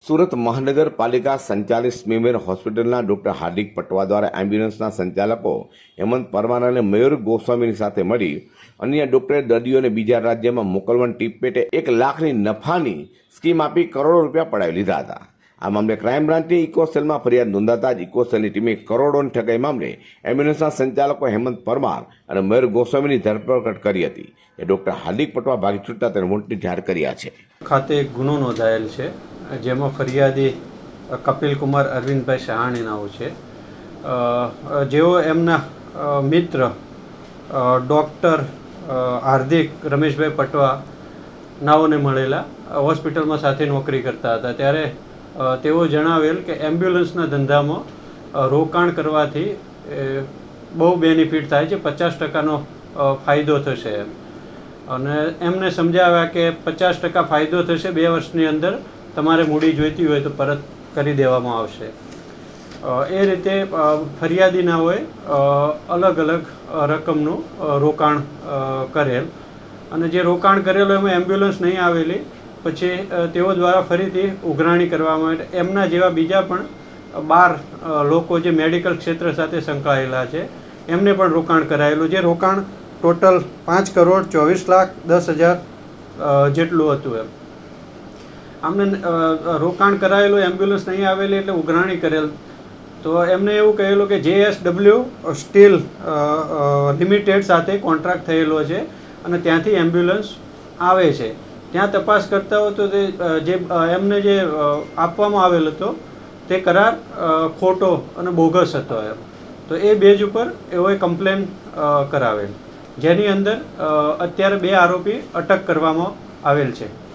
સુરત મહાનગરપાલિકા સંચાલિત સ્મીમેર હોસ્પિટલના ડોક્ટર હાર્દિક પટવા દ્વારા એમ્બ્યુલન્સના સંચાલકો હેમંત પરમાર અને મયુર ગોસ્વામીની સાથે મળી અન્ય ડોક્ટરે દર્દીઓને બીજા રાજ્યમાં મોકલવાની ટીપ પેટે 1 લાખની નફાની સ્કીમ આપી કરોડો રૂપિયા પડાવી લીધા હતા. આ મામલે ક્રાઇમ બ્રાન્ચની ઇકોસેલમાં ફરિયાદ નોંધાતા જ ઇકોસેલની ટીમે કરોડોની ઠગાઈ મામલે એમ્બ્યુલન્સના સંચાલકો હેમંત પરમાર અને મયુર ગોસ્વામીની ધરપકડ કરી હતી. એ ડોક્ટર હાર્દિક પટવા ભાગી છૂટતા તેને વોન્ટેડ જાહેર કર્યા છે. ખાતે એક ગુનો નોંધાયેલ છે, જેમાં ફરિયાદી કપિલ કુમાર અરવિંદભાઈ સહાણી નાઓ છે. જેઓ એમના મિત્ર ડૉક્ટર હાર્દિક રમેશભાઈ પટવા નાઓને મળેલા, હોસ્પિટલમાં સાથે નોકરી કરતા હતા. ત્યારે તેઓ જણાવેલ કે એમ્બ્યુલન્સના ધંધામાં રોકાણ કરવાથી બહુ બેનિફિટ થાય છે, 50%નો ફાયદો થશે એમ. અને એમને સમજાવ્યા કે 50% ફાયદો થશે, 2 વર્ષની અંદર તમારે મૂડી જોઈતી હોય તો પરત કરી દેવામાં આવશે. એ રીતે ફરિયાદીનાઓએ અલગ અલગ રકમનું રોકાણ કરેલ, અને જે રોકાણ કરેલું એમાં એમ્બ્યુલન્સ નહીં આવેલી. પછી તેઓ દ્વારા ફરીથી ઉઘરાણી કરવામાં આવે. એમના જેવા બીજા પણ 12 લોકો જે મેડિકલ ક્ષેત્ર સાથે સંકળાયેલા છે એમને પણ રોકાણ કરાયેલું. જે રોકાણ ટોટલ 5,24,10,000 જેટલું હતું એમ. આમને રોકાણ કરાયેલું, એમ્બ્યુલન્સ નહીં આવેલી એટલે ઉઘરાણી કરેલ. તો એમને એવું કહેલું કે JSW સ્ટીલ લિમિટેડ સાથે કોન્ટ્રાક્ટ થયેલો છે અને ત્યાંથી એમ્બ્યુલન્સ આવે છે. ત્યાં તપાસ કરતા હોય તો તે જે એમને જે આપવામાં આવેલ હતો તે કરાર ખોટો અને બોગસ હતો એમ. તો એ બેઝ ઉપર એઓએ કમ્પ્લેન કરાવેલ, જેની અંદર અત્યારે 2 આરોપી અટક કરવામાં આવેલ છે.